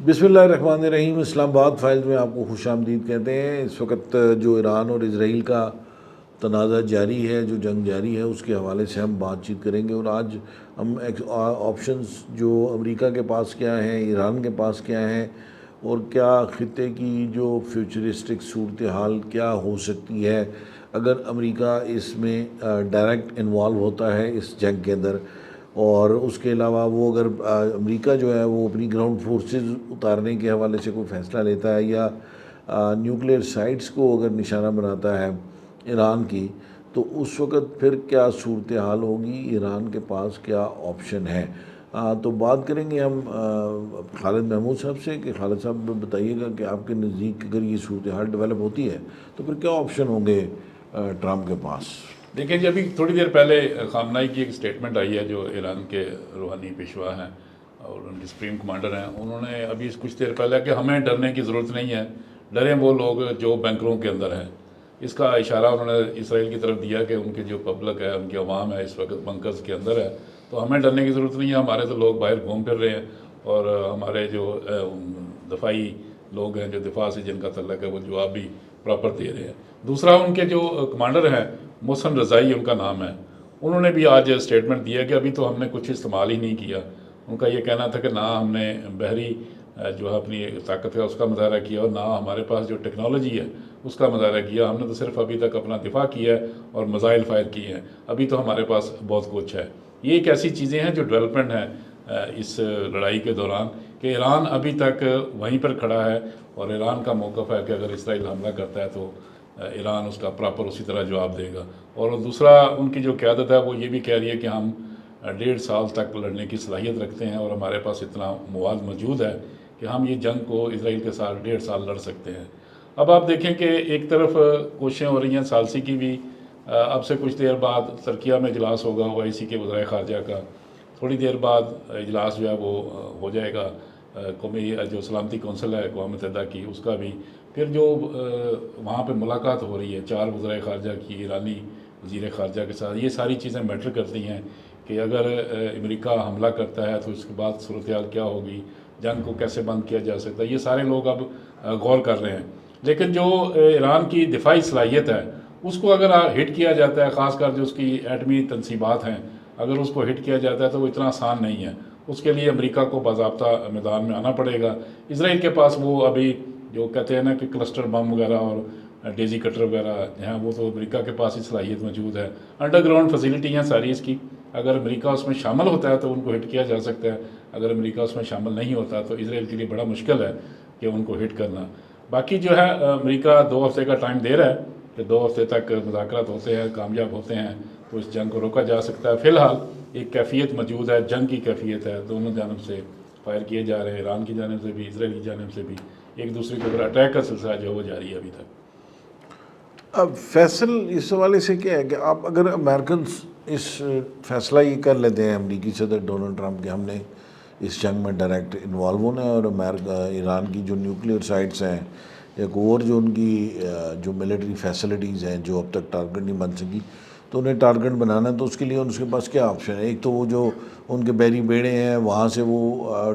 بسم اللہ الرحمن الرحیم۔ اسلام آباد فائلز میں آپ کو خوش آمدید کہتے ہیں۔ اس وقت جو ایران اور اسرائیل کا تنازع جاری ہے، جو جنگ جاری ہے، اس کے حوالے سے ہم بات چیت کریں گے، اور آج ہم آپشنز جو امریکہ کے پاس کیا ہیں، ایران کے پاس کیا ہیں، اور کیا خطے کی جو فیوچرسٹک صورتحال کیا ہو سکتی ہے اگر امریکہ اس میں ڈائریکٹ انوالو ہوتا ہے اس جنگ کے اندر، اور اس کے علاوہ وہ اگر امریکہ جو ہے وہ اپنی گراؤنڈ فورسز اتارنے کے حوالے سے کوئی فیصلہ لیتا ہے، یا نیوکلیئر سائٹس کو اگر نشانہ بناتا ہے ایران کی، تو اس وقت پھر کیا صورتحال ہوگی، ایران کے پاس کیا آپشن ہے۔ تو بات کریں گے ہم خالد محمود صاحب سے کہ خالد صاحب بتائیے گا کہ آپ کے نزدیک اگر یہ صورتحال ڈیولپ ہوتی ہے تو پھر کیا آپشن ہوں گے ٹرمپ کے پاس۔ دیکھیں جی، ابھی تھوڑی دیر پہلے خامنہئی کی ایک سٹیٹمنٹ آئی ہے، جو ایران کے روحانی پیشوا ہیں اور ان کے سپریم کمانڈر ہیں، انہوں نے ابھی کچھ دیر پہلے کہ ہمیں ڈرنے کی ضرورت نہیں ہے، ڈریں وہ لوگ جو بینکروں کے اندر ہیں۔ اس کا اشارہ انہوں نے اسرائیل کی طرف دیا کہ ان کی جو پبلک ہے، ان کی عوام ہے، اس وقت بنکرز کے اندر ہے، تو ہمیں ڈرنے کی ضرورت نہیں ہے، ہمارے تو لوگ باہر گھوم پھر رہے ہیں، اور ہمارے جو دفاعی لوگ ہیں جو دفاع سے جن کا تعلق ہے وہ جواب بھی پراپر دے رہے ہیں۔ دوسرا، ان کے جو کمانڈر ہیں، محسن رضائی ان کا نام ہے، انہوں نے بھی آج اسٹیٹمنٹ دیا کہ ابھی تو ہم نے کچھ استعمال ہی نہیں کیا۔ ان کا یہ کہنا تھا کہ نہ ہم نے بحری جو ہے اپنی طاقت ہے اس کا مظاہرہ کیا، اور نہ ہمارے پاس جو ٹیکنالوجی ہے اس کا مظاہرہ کیا، ہم نے تو صرف ابھی تک اپنا دفاع کیا ہے اور میزائل فائر کیے ہیں، ابھی تو ہمارے پاس بہت کچھ ہے۔ یہ ایک ایسی چیزیں ہیں جو ڈیولپمنٹ ہیں اس لڑائی کے دوران، کہ ایران ابھی تک وہیں پر کھڑا ہے، اور ایران کا موقف ہے کہ اگر اسرائیل حملہ کرتا ہے تو ایران اس کا پراپر اسی طرح جواب دے گا۔ اور دوسرا، ان کی جو قیادت ہے وہ یہ بھی کہہ رہی ہے کہ ہم 1.5 سال تک لڑنے کی صلاحیت رکھتے ہیں، اور ہمارے پاس اتنا مواد موجود ہے کہ ہم یہ جنگ کو اسرائیل کے ساتھ 1.5 سال لڑ سکتے ہیں۔ اب آپ دیکھیں کہ ایک طرف کوششیں ہو رہی ہیں ثالثی کی بھی، اب سے کچھ دیر بعد ترکیہ میں اجلاس ہوگا OIC کے وزرائے خارجہ کا، تھوڑی دیر بعد اجلاس جو ہے وہ ہو جائے گا قومی جو سلامتی کونسل ہے اقوام متحدہ کی، اس کا بھی، پھر جو وہاں پہ ملاقات ہو رہی ہے 4 وزرائے خارجہ کی ایرانی وزیر خارجہ کے ساتھ، یہ ساری چیزیں میٹر کرتی ہیں کہ اگر امریکہ حملہ کرتا ہے تو اس کے بعد صورتحال کیا ہوگی، جنگ کو کیسے بند کیا جا سکتا ہے، یہ سارے لوگ اب غور کر رہے ہیں۔ لیکن جو ایران کی دفاعی صلاحیت ہے اس کو اگر ہٹ کیا جاتا ہے، خاص کر جو اس کی ایٹمی تنصیبات ہیں، اگر اس کو ہٹ کیا جاتا ہے تو وہ اتنا آسان نہیں ہے، اس کے لیے امریکہ کو باضابطہ میدان میں آنا پڑے گا۔ اسرائیل کے پاس وہ ابھی جو کہتے ہیں نا کہ کلسٹر بم وغیرہ اور ڈیزی کٹر وغیرہ ہیں، وہ تو امریکہ کے پاس ہی صلاحیت موجود ہے، انڈر گراؤنڈ فیسلٹی ہیں ساری اس کی، اگر امریکہ اس میں شامل ہوتا ہے تو ان کو ہٹ کیا جا سکتا ہے، اگر امریکہ اس میں شامل نہیں ہوتا تو اسرائیل کے لیے بڑا مشکل ہے کہ ان کو ہٹ کرنا۔ باقی جو ہے امریکہ 2 ہفتے کا ٹائم دے رہا ہے کہ 2 ہفتے تک مذاکرات ہوتے ہیں، کامیاب ہوتے ہیں تو اس جنگ کو روکا جا سکتا ہے۔ فی الحال ایک کیفیت موجود ہے، جنگ کی کیفیت ہے، دونوں جانب سے فائر کیے جا رہے ہیں، ایران کی جانب سے بھی، اسرائیل کی جانب سے بھی، ایک دوسرے کے اوپر اٹیک کا سلسلہ جو ہے وہ جاری ہے ابھی تک۔ اب فیصل اس حوالے سے کیا ہے کہ آپ اگر امریکنز اس فیصلہ یہ کر لیتے ہیں امریکی صدر ڈونلڈ ٹرمپ کہ ہم نے اس جنگ میں ڈائریکٹ انوالو ہونا ہے، اور ایران کی جو نیوکلیئر سائٹس ہیں، ایک اور جو ان کی جو ملٹری فیسلٹیز ہیں جو اب تک ٹارگٹ نہیں بن سکی، تو انہیں ٹارگٹ بنانا ہے، تو اس کے لیے ان کے پاس کیا آپشن ہے؟ ایک تو وہ جو ان کے بحری بیڑے ہیں وہاں سے وہ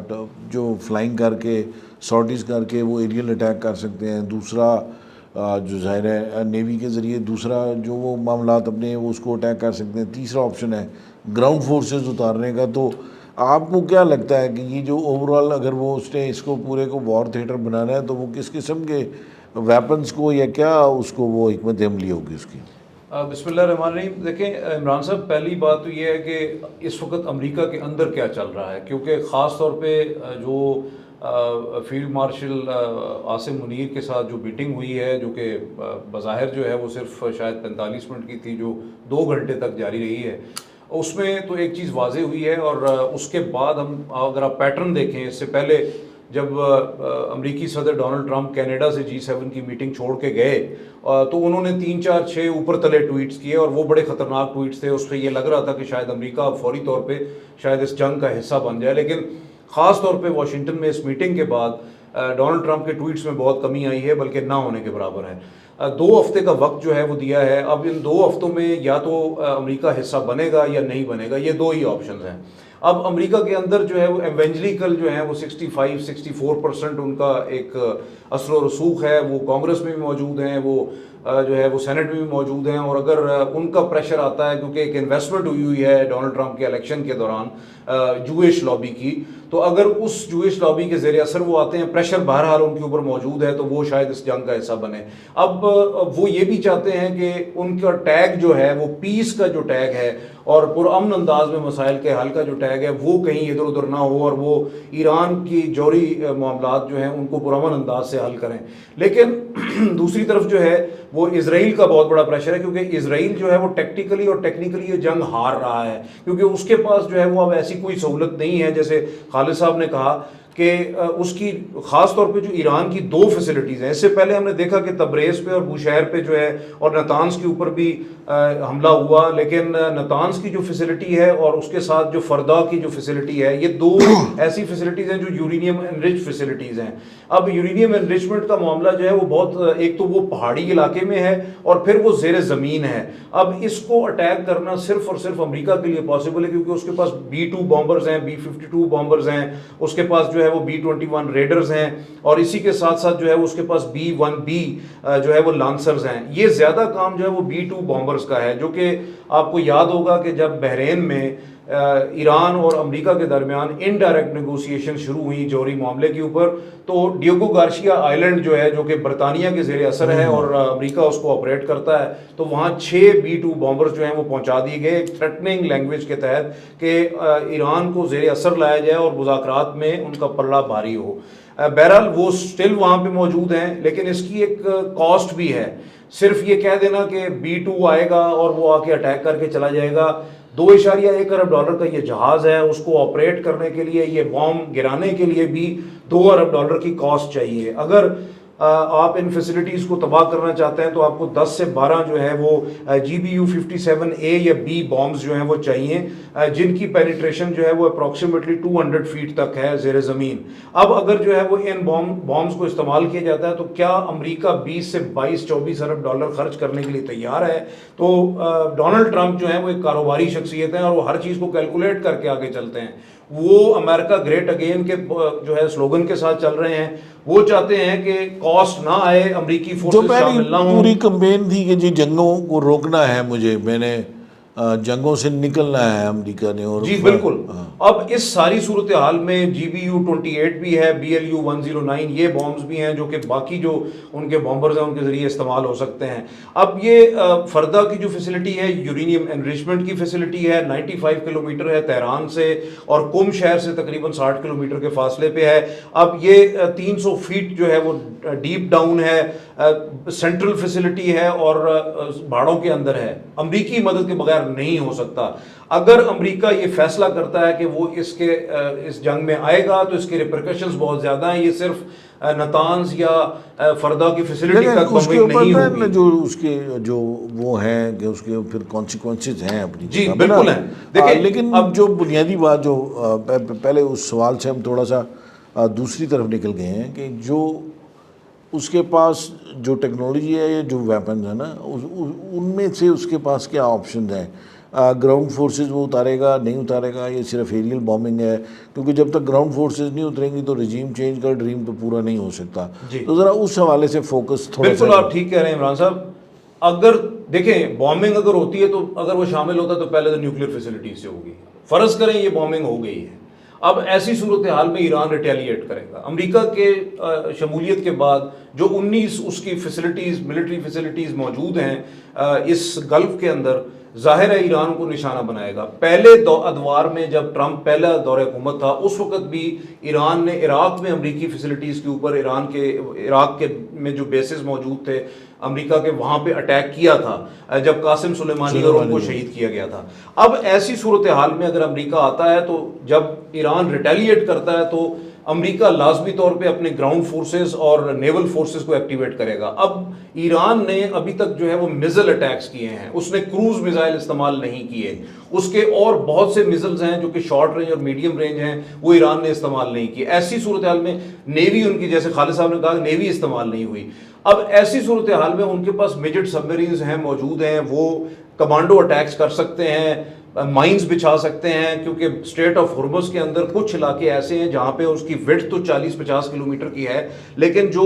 جو فلائنگ کر کے سارٹیز کر کے وہ ایریل اٹیک کر سکتے ہیں، دوسرا جو ظاہر ہے نیوی کے ذریعے دوسرا جو وہ معاملات اپنے وہ اس کو اٹیک کر سکتے ہیں، تیسرا آپشن ہے گراؤنڈ فورسز اتارنے کا۔ تو آپ کو کیا لگتا ہے کہ یہ جو اوور آل اگر وہ اس نے اس کو پورے کو وار تھیٹر بنانا ہے تو وہ کس قسم کے ویپنز کو یا کیا اس کو وہ حکمت عملی ہوگی اس کی؟ بسم اللہ الرحمن الرحیم۔ دیکھیں عمران صاحب، پہلی بات تو یہ ہے کہ اس وقت امریکہ کے اندر کیا چل رہا ہے، کیونکہ خاص طور پہ جو فیلڈ مارشل عاصم منیر کے ساتھ جو میٹنگ ہوئی ہے، جو کہ بظاہر جو ہے وہ صرف شاید 45 منٹ کی تھی، جو 2 گھنٹے تک جاری رہی ہے، اس میں تو ایک چیز واضح ہوئی ہے۔ اور اس کے بعد ہم اگر آپ پیٹرن دیکھیں، اس سے پہلے جب امریکی صدر ڈونلڈ ٹرمپ کینیڈا سے G7 کی میٹنگ چھوڑ کے گئے تو انہوں نے 3 4 6 اوپر تلے ٹویٹس کیے، اور وہ بڑے خطرناک ٹویٹس تھے۔ اس پہ یہ لگ رہا تھا کہ شاید امریکہ فوری طور پہ شاید اس جنگ کا حصہ بن جائے، لیکن خاص طور پہ واشنگٹن میں اس میٹنگ کے بعد ڈونلڈ ٹرمپ کے ٹویٹس میں بہت کمی آئی ہے، بلکہ نہ ہونے کے برابر ہے۔ 2 ہفتے کا وقت جو ہے وہ دیا ہے۔ اب ان 2 ہفتوں میں یا تو امریکہ حصہ بنے گا یا نہیں بنے گا، یہ 2 ہی آپشنز ہیں۔ اب امریکہ کے اندر جو ہے وہ ایونجلیکل جو ہیں وہ 65-64% ان کا ایک اثر و رسوخ ہے، وہ کانگریس میں بھی موجود ہیں، وہ جو ہے وہ سینٹ میں بھی موجود ہیں، اور اگر ان کا پریشر آتا ہے کیونکہ ایک انویسٹمنٹ ہوئی ہے ڈونلڈ ٹرمپ کے الیکشن کے دوران جوئش لابی کی، تو اگر اس جوئش لابی کے زیر اثر وہ آتے ہیں، پریشر بہرحال ان کے اوپر موجود ہے، تو وہ شاید اس جنگ کا حصہ بنے۔ اب وہ یہ بھی چاہتے ہیں کہ ان کا ٹیگ جو ہے وہ پیس کا جو ٹیگ ہے اور پرامن انداز میں مسائل کے حل کا جو ٹیگ ہے وہ کہیں ادھر ادھر نہ ہو، اور وہ ایران کی جوہری معاملات جو ہیں ان کو پرامن انداز سے حل کریں۔ لیکن دوسری طرف جو ہے وہ اسرائیل کا بہت بڑا پریشر ہے، کیونکہ اسرائیل جو ہے وہ ٹیکٹیکلی اور ٹیکنیکلی یہ جنگ ہار رہا ہے، کیونکہ اس کے پاس جو ہے وہ اب ایسی کوئی سہولت نہیں ہے، جیسے خالد صاحب نے کہا کہ اس کی خاص طور پہ جو ایران کی 2 فیسلٹیز ہیں، اس سے پہلے ہم نے دیکھا کہ تبریز پہ اور بوشہر پہ جو ہے اور نتانز کے اوپر بھی حملہ ہوا، لیکن نتانز کی جو فیسلٹی ہے اور اس کے ساتھ جو فردا کی جو فیسلٹی ہے، یہ 2 ایسی فیسلٹیز ہیں جو یورینیم انرچ فیسلٹیز ہیں۔ اب یورینیم انرچمنٹ کا معاملہ جو ہے وہ بہت، ایک تو وہ پہاڑی علاقے میں ہے اور پھر وہ زیر زمین ہے۔ اب اس کو اٹیک کرنا صرف اور صرف امریکہ کے لیے پاسبل ہے، کیونکہ اس کے پاس B-2 بامبرز ہیں، B-52 بامبرز ہیں، اس کے پاس جو ہے وہ B-21 ریڈرز ہیں، اور اسی کے ساتھ ساتھ جو ہے اس کے پاس B-1B جو ہے وہ لانسرز ہیں۔ یہ زیادہ کام جو ہے وہ B-2 بامبرز کا ہے، جو کہ آپ کو یاد ہوگا کہ جب بحرین میں ایران اور امریکہ کے درمیان انڈائریکٹ نیگوسیشن شروع ہوئی جوہری معاملے کے اوپر، تو ڈیوگو گارشیا آئلینڈ جو ہے جو کہ برطانیہ کے زیر اثر ہے اور امریکہ اس کو آپریٹ کرتا ہے، تو وہاں 6 B-2 بامبرز جو ہیں وہ پہنچا دیے گئے ایک تھریٹننگ لینگویج کے تحت کہ ایران کو زیر اثر لایا جائے اور مذاکرات میں ان کا پلہ بھاری ہو۔ بہرحال وہ سٹل وہاں پہ موجود ہیں، لیکن اس کی ایک کاسٹ بھی ہے۔ صرف یہ کہہ دینا کہ B-2 آئے گا اور وہ آ کے اٹیک کر کے چلا جائے گا، $2.1 ارب کا یہ جہاز ہے، اس کو آپریٹ کرنے کے لیے، یہ بام گرانے کے لیے بھی $2 ارب کی کاسٹ چاہیے۔ اگر آپ ان فیسلٹیز کو تباہ کرنا چاہتے ہیں تو آپ کو 10 سے 12 جو ہے وہ GBU-57A یا B بامز جو ہیں وہ چاہیے، جن کی پینیٹریشن جو ہے وہ اپروکسیمیٹلی 200 فیٹ تک ہے زیر زمین۔ اب اگر جو ہے وہ ان بامز کو استعمال کیا جاتا ہے تو کیا امریکہ 20 سے 22-24 ارب خرچ کرنے کے لیے تیار ہے؟ تو ڈونلڈ ٹرمپ جو ہیں وہ ایک کاروباری شخصیت ہیں اور وہ ہر چیز کو کیلکولیٹ کر کے آگے چلتے ہیں۔ وہ امریکہ گریٹ اگین کے جو ہے سلوگن کے ساتھ چل رہے ہیں، وہ چاہتے ہیں کہ کاسٹ نہ آئے، امریکی فورسز شامل نہ ہوں۔ پوری کمپین تھی کہ جی جنگوں کو روکنا ہے، میں نے جنگوں سے نکلنا ہے امریکہ نے، اور جی بالکل۔ اب اس ساری صورتحال میں GBU-28 بھی ہے، BLU-109 یہ بامز بھی ہیں جو کہ باقی جو ان کے بامبرز ہیں ان کے ذریعے استعمال ہو سکتے ہیں۔ اب یہ فردا کی جو فیسلٹی ہے، یورینیم انریچمنٹ کی فیسلٹی ہے، 95 کلومیٹر ہے تہران سے، اور قم شہر سے تقریباً 60 کلومیٹر کے فاصلے پہ ہے۔ اب یہ 300 فیٹ جو ہے وہ ڈیپ ڈاؤن ہے، سینٹرل فیسلٹی ہے اور پہاڑوں کے اندر ہے، امریکی مدد کے بغیر نہیں ہو سکتا۔ اگر امریکہ یہ فیصلہ کرتا ہے کہ وہ اس جنگ میں آئے گا تو اس کے ریپرکشنز بہت زیادہ ہیں، یہ صرف نتانز یا فردا کی فیسلٹی تک ممکن نہیں ہوگی۔ جو اس کے جو وہ ہیں کہ اس کے پھر کانسیکوینسز ہیں اپنی جی بالکل ہیں۔ دیکھیں لیکن اب جو بنیادی بات جو پہلے اس سوال سے ہم تھوڑا سا دوسری طرف نکل گئے ہیں کہ جو اس کے پاس جو ٹیکنالوجی ہے یا جو ویپنز ہیں نا، ان میں سے اس کے پاس کیا آپشنز ہیں؟ گراؤنڈ فورسز وہ اتارے گا نہیں اتارے گا، یہ صرف ایریل بامبنگ ہے؟ کیونکہ جب تک گراؤنڈ فورسز نہیں اتریں گی تو رجیم چینج کا ڈریم تو پورا نہیں ہو سکتا۔ تو ذرا اس حوالے سے فوکس تھوڑا سا۔ بالکل آپ ٹھیک کہہ رہے ہیں عمران صاحب۔ اگر دیکھیں بامبنگ اگر ہوتی ہے تو اگر وہ شامل ہوتا تو پہلے تو نیوکلیر فیسلٹیز سے ہوگی، فرض کریں یہ بامبنگ ہو گئی ہے، اب ایسی صورتحال میں ایران ریٹیلیٹ کرے گا۔ امریکہ کے شمولیت کے بعد جو 19 اس کی فیسلٹیز، ملٹری فیسلٹیز موجود ہیں اس گلف کے اندر، ظاہر ہے ایران کو نشانہ بنائے گا۔ پہلے ادوار میں جب ٹرمپ پہلا دور حکومت تھا اس وقت بھی ایران نے عراق میں امریکی فیسلٹیز کے اوپر، عراق کے میں جو بیسز موجود تھے امریکہ کے، وہاں پہ اٹیک کیا تھا جب قاسم سلیمانی اور ان کو شہید کیا گیا تھا۔ اب ایسی صورتحال میں اگر امریکہ آتا ہے تو جب ایران ریٹیلیٹ کرتا ہے تو امریکہ لازمی طور پہ اپنے گراؤنڈ فورسز اور نیول فورسز کو ایکٹیویٹ کرے گا۔ اب ایران نے ابھی تک جو ہے وہ میزل اٹیکس کیے ہیں، اس نے کروز میزائل استعمال نہیں کیے، اس کے اور بہت سے میزلز ہیں جو کہ شارٹ رینج اور میڈیم رینج ہیں وہ ایران نے استعمال نہیں کیے۔ ایسی صورتحال میں نیوی ان کی، جیسے خالد صاحب نے کہا، نیوی استعمال نہیں ہوئی۔ اب ایسی صورتحال میں ان کے پاس میجر سب میرینز ہیں، موجود ہیں، وہ کمانڈو اٹیکس کر سکتے ہیں، مائنز بچھا سکتے ہیں، کیونکہ اسٹریٹ آف ہرمز کے اندر کچھ علاقے ایسے ہیں جہاں پہ اس کی وڈتھ تو 40-50 کلومیٹر کی ہے، لیکن جو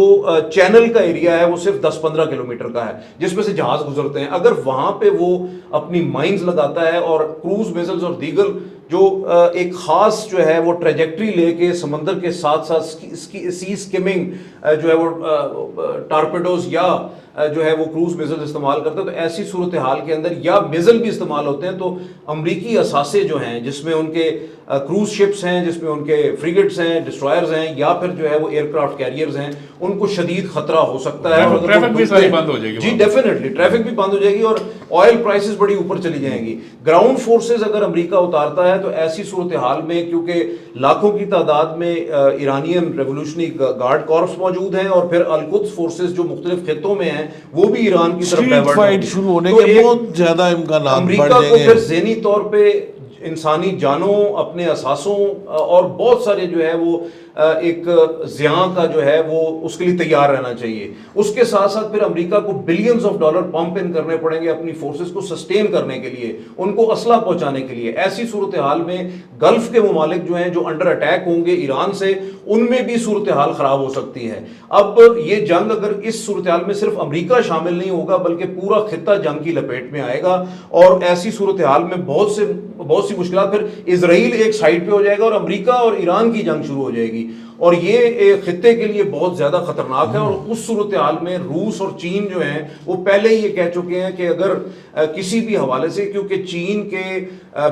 چینل کا ایریا ہے وہ صرف 10-15 کلومیٹر کا ہے جس میں سے جہاز گزرتے ہیں. اگر وہاں پہ وہ اپنی مائنز لگاتا ہے اور کروز میزلز اور دیگر جو ایک خاص جو ہے وہ ٹریجیکٹری لے کے سمندر کے ساتھ ساتھ سی اسکمنگ جو ہے وہ ٹارپیڈوز یا جو ہے وہ کروز میزل استعمال کرتا ہے، تو ایسی صورتحال کے اندر یا میزل بھی استعمال ہوتے ہیں، تو امریکی اثاثے جو ہیں جس میں ان کے کروز شپس ہیں، جس میں ان کے فریگیٹس ہیں، ڈسٹرائرز ہیں، یا پھر جو ہے وہ ایئر کرافٹ کیریئرز ہیں، ان کو شدید خطرہ ہو سکتا ہے. ٹریفک بھی ساری بند ہو جائے گی. جی ڈیفینیٹلی ٹریفک بھی بند ہو جائے گی اور آئل پرائسز بڑی اوپر چلی جائیں گی. گراؤنڈ فورسز اگر امریکہ اتارتا ہے تو ایسی صورتحال میں، کیونکہ لاکھوں کی تعداد میں ایرانین ریولوشنری گارڈ کارپس موجود ہیں اور پھر القدس فورسز جو مختلف خطوں میں ہیں وہ بھی ایران کی طرف ڈائیورٹ فائٹ شروع ہونے کے بہت زیادہ امکانات بڑھ امریکہ جائیں کو گے. پھر ذہنی طور پہ انسانی جانوں، اپنے اثاثوں اور بہت سارے جو ہے وہ ایک زیاں کا جو ہے وہ اس کے لیے تیار رہنا چاہیے. اس کے ساتھ ساتھ پھر امریکہ کو بلینز آف ڈالر پمپ ان کرنے پڑیں گے اپنی فورسز کو سسٹین کرنے کے لیے، ان کو اسلحہ پہنچانے کے لیے. ایسی صورتحال میں گلف کے ممالک جو ہیں جو انڈر اٹیک ہوں گے ایران سے، ان میں بھی صورتحال خراب ہو سکتی ہے. اب یہ جنگ اگر اس صورتحال میں صرف امریکہ شامل نہیں ہوگا بلکہ پورا خطہ جنگ کی لپیٹ میں آئے گا، اور ایسی صورتحال میں بہت سی مشکلات، پھر اسرائیل ایک سائڈ پہ ہو جائے گا اور امریکہ اور ایران کی جنگ شروع ہو جائے گی، اور یہ خطے کے لیے بہت زیادہ خطرناک ہے. اور اس صورتحال میں روس اور چین جو ہیں وہ پہلے ہی یہ کہہ چکے ہیں کہ اگر کسی بھی حوالے سے، کیونکہ چین کے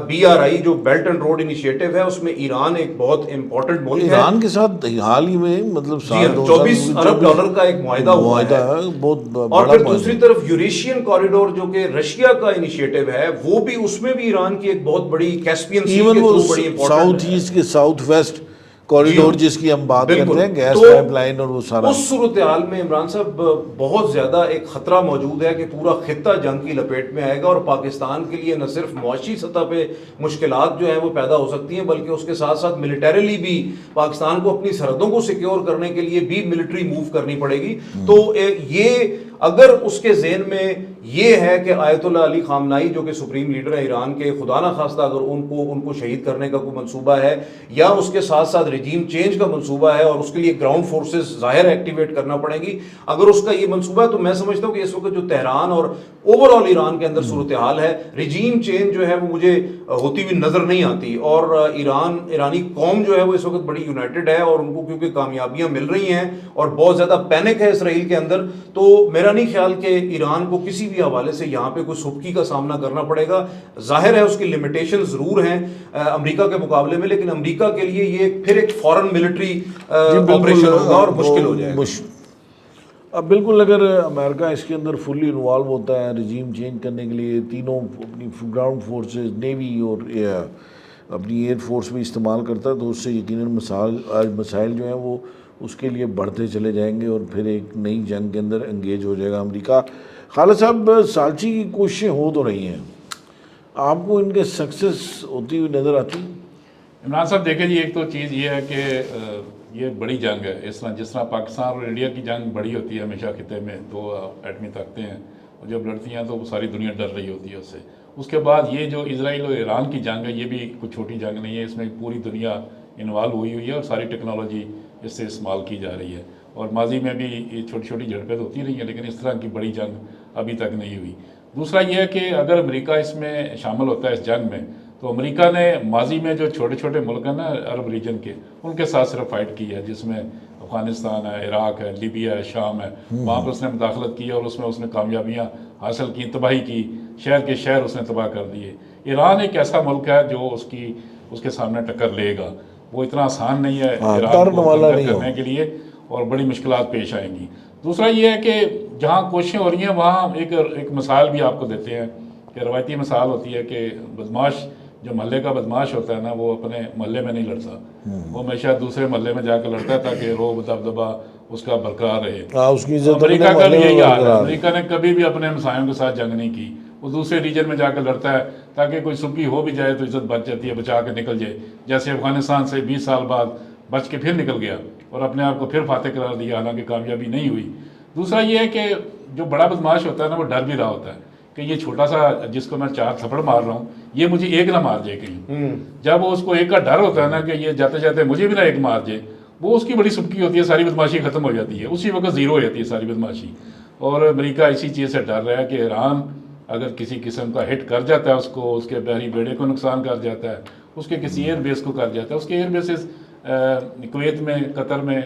BRI جو بیلٹ اینڈ روڈ انیشیٹو ہے اس میں ایران ایک بہت امپورٹنٹ ملک ہے. ایران کے ساتھ حال ہی میں مطلب 24 ارب ڈالر کا ایک معاہدہ ہوا ہے، بہت اور پھر دوسری طرف یوریشین کوریڈور جو کہ رشیا کا انیشیٹو ہے، وہ بھی اس میں بھی ایران کی ایک بہت بڑی کیسپین سی کے تھرو بڑی امپورٹنٹ ساؤتھ ایسٹ کے ساؤتھ ویسٹ کوریڈور جس کی ہم بات کرتے ہیں، گیس پائپ لائن اور وہ سارا. اس صورتحال میں عمران صاحب بہت زیادہ ایک خطرہ موجود ہے کہ پورا خطہ جنگ کی لپیٹ میں آئے گا، اور پاکستان کے لیے نہ صرف معاشی سطح پہ مشکلات جو ہیں وہ پیدا ہو سکتی ہیں بلکہ اس کے ساتھ ساتھ ملیٹریلی بھی پاکستان کو اپنی سرحدوں کو سیکیور کرنے کے لیے بھی ملٹری موو کرنی پڑے گی. تو یہ اگر اس کے ذہن میں یہ ہے کہ آیت اللہ علی خامنائی جو کہ سپریم لیڈر ہے ایران کے، خدا نہ خواستہ اگر ان کو شہید کرنے کا کوئی منصوبہ ہے، یا اس کے ساتھ ساتھ رجیم چینج کا منصوبہ ہے اور اس کے لیے گراؤنڈ فورسز ظاہر ایکٹیویٹ کرنا پڑے گی، اگر اس کا یہ منصوبہ ہے تو میں سمجھتا ہوں کہ اس وقت جو تہران اور اوور آل ایران کے اندر صورتحال ہے، رجیم چینج جو ہے وہ مجھے ہوتی ہوئی نظر نہیں آتی. اور ایرانی قوم جو ہے وہ اس وقت بڑی یونائٹڈ ہے، اور ان کو کیونکہ کامیابیاں مل رہی ہیں اور بہت زیادہ پینک ہے اسرائیل کے اندر، تو میرا نہیں خیال کہ ایران کو کسی بھی حوالے سے یہاں پہ کوئی سبکی کا سامنا کرنا پڑے گا. ظاہر ہے اس کی لمیٹیشن ضرور ہیں امریکہ کے مقابلے میں، لیکن امریکہ کے لیے یہ پھر ایک فورن ملٹری آپریشن ہوگا اور مشکل ہو جائے گا. اب بالکل اگر امریکہ اس کے اندر فلی انوالو ہوتا ہے رجیم چینج کرنے کے لیے، تینوں اپنی گراؤنڈ فورسز، نیوی اور اپنی ایئر فورس بھی استعمال کرتا ہے، تو اس سے یقیناً مسائل جو ہیں وہ اس کے لیے بڑھتے چلے جائیں گے اور پھر ایک نئی جنگ کے اندر انگیج ہو جائے گا امریکہ. خالد صاحب، سالچی کی کوششیں ہو تو رہی ہیں، آپ کو ان کے سکسیس ہوتی ہوئی نظر آتی ہیں؟ عمران صاحب دیکھیں جی، ایک تو چیز یہ ہے کہ یہ بڑی جنگ ہے. جس طرح پاکستان اور انڈیا کی جنگ بڑی ہوتی ہے ہمیشہ خطے میں، دو ایٹمی طاقتیں ہیں، اور جب لڑتی ہیں تو وہ ساری دنیا ڈر رہی ہوتی ہے اس سے. اس کے بعد یہ جو اسرائیل اور ایران کی جنگ ہے، یہ بھی کوئی چھوٹی جنگ نہیں ہے، اس میں پوری دنیا انوالو ہوئی ہے اور ساری ٹیکنالوجی اس سے استعمال کی جا رہی ہے. اور ماضی میں بھی یہ چھوٹی چھوٹی جھڑپیں ہوتی رہی ہیں، لیکن اس طرح کی بڑی جنگ ابھی تک نہیں ہوئی. دوسرا یہ ہے کہ اگر امریکہ اس میں شامل ہوتا ہے اس جنگ میں، تو امریکہ نے ماضی میں جو چھوٹے چھوٹے ملک ہیں نا عرب ریجن کے، ان کے ساتھ صرف فائٹ کی ہے، جس میں افغانستان ہے، عراق ہے، لیبیا ہے، شام ہے، وہاں پر اس نے مداخلت کی اور اس نے کامیابیاں حاصل کی، تباہی کی، شہر کے شہر اس نے تباہ کر دیے. ایران ایک ایسا ملک ہے جو اس کے سامنے ٹکر لے گا، وہ اتنا آسان نہیں ہے ایران کو کنکر کرنے کے لیے، اور بڑی مشکلات پیش آئیں گی. دوسرا یہ ہے کہ جہاں کوششیں ہو رہی ہیں وہاں ایک مثال بھی آپ کو دیتے ہیں کہ روایتی مثال ہوتی ہے کہ بدماش جو محلے کا بدماش ہوتا ہے نا، وہ اپنے محلے میں نہیں لڑتا، وہ ہمیشہ دوسرے محلے میں جا کے لڑتا ہے تاکہ روب دبدبا اس کا برقرار رہے. امریکہ کا بھی یہی حال ہے، امریکہ نے کبھی بھی اپنے ہمسایوں کے ساتھ جنگ نہیں کی، وہ دوسرے ریجن میں جا کے لڑتا ہے تاکہ کوئی سبکی ہو بھی جائے تو عزت بچ جاتی ہے، بچا کے نکل جائے. جیسے افغانستان سے 20 سال بعد بچ کے پھر نکل گیا اور اپنے آپ کو پھر فاتح قرار دیا، حالانکہ کامیابی نہیں ہوئی. دوسرا یہ ہے کہ جو بڑا بدماش ہوتا ہے نا، وہ ڈر بھی رہا ہوتا ہے کہ یہ چھوٹا سا جس کو میں 4 تھپڑ مار رہا ہوں یہ مجھے ایک نہ مار جائے کہیں. جب اس کو ایک کا ڈر ہوتا ہے نا کہ یہ جاتے جاتے مجھے بھی نہ ایک مار جائے, وہ اس کی بڑی سبکی ہوتی ہے, ساری بدماشی ختم ہو جاتی ہے, اسی وقت زیرو ہو جاتی ہے ساری بدماشی. اور امریکہ اسی چیز سے ڈر رہا ہے کہ ایران اگر کسی قسم کا ہٹ کر جاتا ہے اس کو, اس کے بحری بیڑے کو نقصان کر جاتا ہے, اس کے کسی ایئر بیس کو کر جاتا ہے. اس کے ایئر بیسز کویت میں, قطر میں,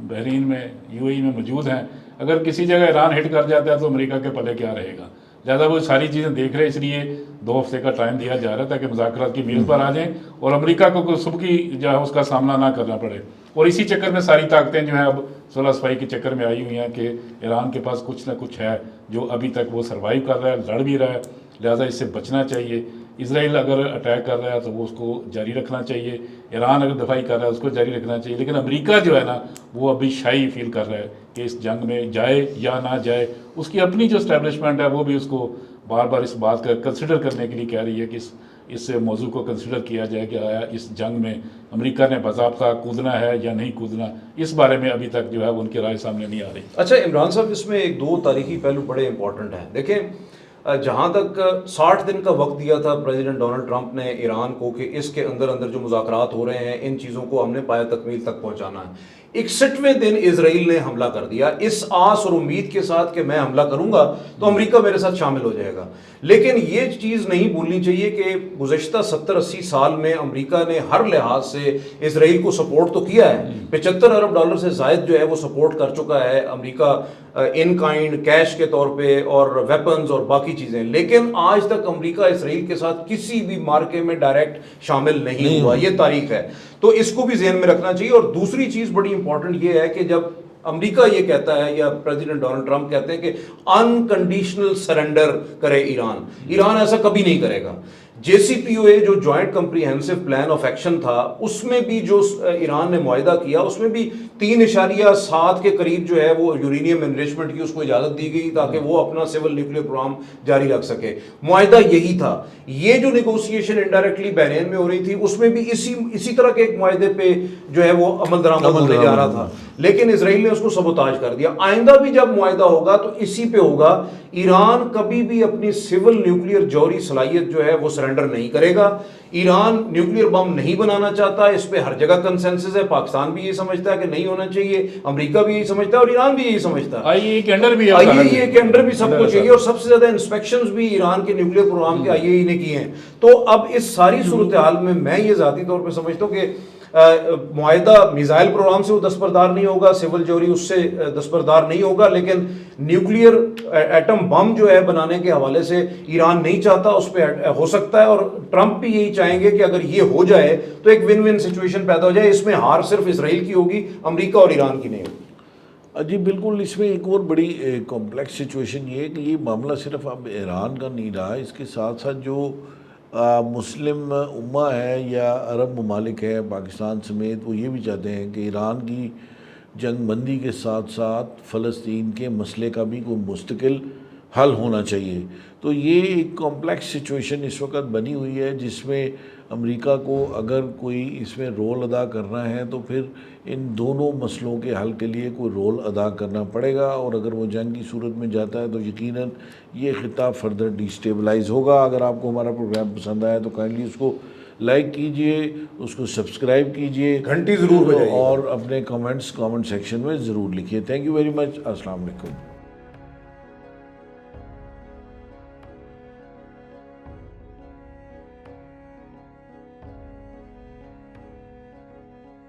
بحرین میں, UAE میں موجود ہیں. اگر کسی جگہ ایران ہٹ کر جاتا ہے تو امریکہ کے پلے کیا رہے گا؟ لہٰذا وہ ساری چیزیں دیکھ رہے, اس لیے 2 ہفتے کا ٹائم دیا جا رہا تھا کہ مذاکرات کی میز پر آ جائیں اور امریکہ کو سبکی جو ہے اس کا سامنا نہ کرنا پڑے. اور اسی چکر میں ساری طاقتیں جو ہیں اب صلح صفائی کے چکر میں آئی ہوئی ہیں کہ ایران کے پاس کچھ نہ کچھ ہے جو ابھی تک وہ سروائیو کر رہا ہے, لڑ بھی رہا ہے, لہٰذا اس سے بچنا چاہیے. اسرائیل اگر اٹیک کر رہا ہے تو وہ اس کو جاری رکھنا چاہیے, ایران اگر دفاعی کر رہا ہے اس کو جاری رکھنا چاہیے. لیکن امریکہ جو ہے نا وہ ابھی شائی فیل کر رہا ہے کہ اس جنگ میں جائے یا نہ جائے. اس کی اپنی جو اسٹیبلشمنٹ ہے وہ بھی اس کو بار بار اس بات کا کنسیڈر کرنے کے لیے کہہ رہی ہے کہ اس موضوع کو کنسیڈر کیا جائے کہ آیا اس جنگ میں امریکہ نے باضابطہ کودنا ہے یا نہیں کودنا. اس بارے میں ابھی تک جو ہے ان کی رائے سامنے نہیں آ رہی. اچھا عمران صاحب, اس میں 2 تاریخی پہلو بڑے امپورٹنٹ ہیں. دیکھیں جہاں تک 60 دن کا وقت دیا تھا پریزیڈنٹ ڈونلڈ ٹرمپ نے ایران کو کہ اس کے اندر جو مذاکرات ہو رہے ہیں ان چیزوں کو ہم نے پایہ تکمیل تک پہنچانا ہے, 61ویں دن اسرائیل نے حملہ کر دیا اس آس اور امید کے ساتھ کہ میں حملہ کروں گا تو امریکہ میرے ساتھ شامل ہو جائے گا. لیکن یہ چیز نہیں بھولنی چاہیے کہ گزشتہ 70-80 سال میں امریکہ نے ہر لحاظ سے اسرائیل کو سپورٹ تو کیا ہے. $75 ارب سے زائد جو ہے وہ سپورٹ کر چکا ہے امریکہ ان کائنڈ, کیش کے طور پہ اور ویپنز اور باقی چیزیں. لیکن آج تک امریکہ اسرائیل کے ساتھ کسی بھی مارکے میں ڈائریکٹ شامل نہیں ہوا, یہ تاریخ ہے. تو اس کو بھی ذہن میں رکھنا چاہیے. اور دوسری چیز بڑی امپورٹنٹ یہ ہے کہ جب امریکہ یہ کہتا ہے یا پریزیڈنٹ ڈونلڈ ٹرمپ کہتے ہیں کہ انکنڈیشنل سرنڈر کرے ایران, ایران ایسا کبھی نہیں کرے گا. JCPOA جو joint comprehensive plan of action تھا اس میں بھی جو ایران نے معاہدہ کیا اس میں بھی 3.7 کے قریب جو ہے وہ یورینیم انریچمنٹ کی اس کو اجازت دی گئی تاکہ وہ اپنا سول نیوکلیئر پروگرام جاری رکھ سکے. معاہدہ یہی تھا. یہ جو نیگوسیشن انڈائریکٹلی بحرین میں ہو رہی تھی اس میں بھی اسی طرح کے ایک معاہدے پہ جو ہے وہ عمل درآمد ہونے جا رہا تھا, لیکن اسرائیل نے اس کو سبوتاژ کر دیا. آئندہ بھی جب معاہدہ ہوگا تو اسی پہ ہوگا. ایران کبھی بھی اپنی سول نیوکلیئر جوہری صلاحیت جو ہے وہ سرنڈر نہیں کرے گا. ایران نیوکلیئر بم نہیں بنانا چاہتا, اس پہ ہر جگہ کنسنسس ہے. پاکستان بھی یہی سمجھتا ہے کہ نہیں ہونا چاہیے, امریکہ بھی یہی سمجھتا ہے اور ایران بھی یہی سمجھتا ہے. IAEA کے انڈر بھی IAEA کے انڈر بھی سب کو چاہیے, اور سب سے زیادہ انسپیکشنز بھی ایران کے نیوکلیئر پروگرام کے IAEA نے کیے ہیں. تو اب اس ساری صورتحال میں یہ ذاتی طور پہ سمجھتا ہوں کہ معاہدہ میزائل پروگرام سے وہ دستبردار نہیں ہوگا, سول جوہری اس سے دستبردار نہیں ہوگا, لیکن نیوکلیئر ایٹم بم جو ہے بنانے کے حوالے سے ایران نہیں چاہتا, اس پہ ہو سکتا ہے. اور ٹرمپ بھی یہی چاہیں گے کہ اگر یہ ہو جائے تو ایک ون ون سچویشن پیدا ہو جائے. اس میں ہار صرف اسرائیل کی ہوگی, امریکہ اور ایران کی نہیں ہوگی. جی بالکل. اس میں ایک اور بڑی کمپلیکس سچویشن یہ ہے کہ یہ معاملہ صرف اب ایران کا نہیں رہا, اس کے ساتھ ساتھ جو مسلم امہ ہے یا عرب ممالک ہے پاکستان سمیت, وہ یہ بھی چاہتے ہیں کہ ایران کی جنگ بندی کے ساتھ ساتھ فلسطین کے مسئلے کا بھی کوئی مستقل حل ہونا چاہیے. تو یہ ایک کمپلیکس سچویشن اس وقت بنی ہوئی ہے جس میں امریکہ کو اگر کوئی اس میں رول ادا کرنا ہے تو پھر ان دونوں مسئلوں کے حل کے لیے کوئی رول ادا کرنا پڑے گا. اور اگر وہ جنگ کی صورت میں جاتا ہے تو یقیناً یہ خطہ فردر ڈیسٹیبلائز ہوگا. اگر آپ کو ہمارا پروگرام پسند آیا تو کائنڈلی اس کو لائک کیجئے, اس کو سبسکرائب کیجئے, گھنٹی ضرور بجائیے اور اپنے کامنٹ سیکشن میں ضرور لکھیے. Thank you very much. السلام علیکم.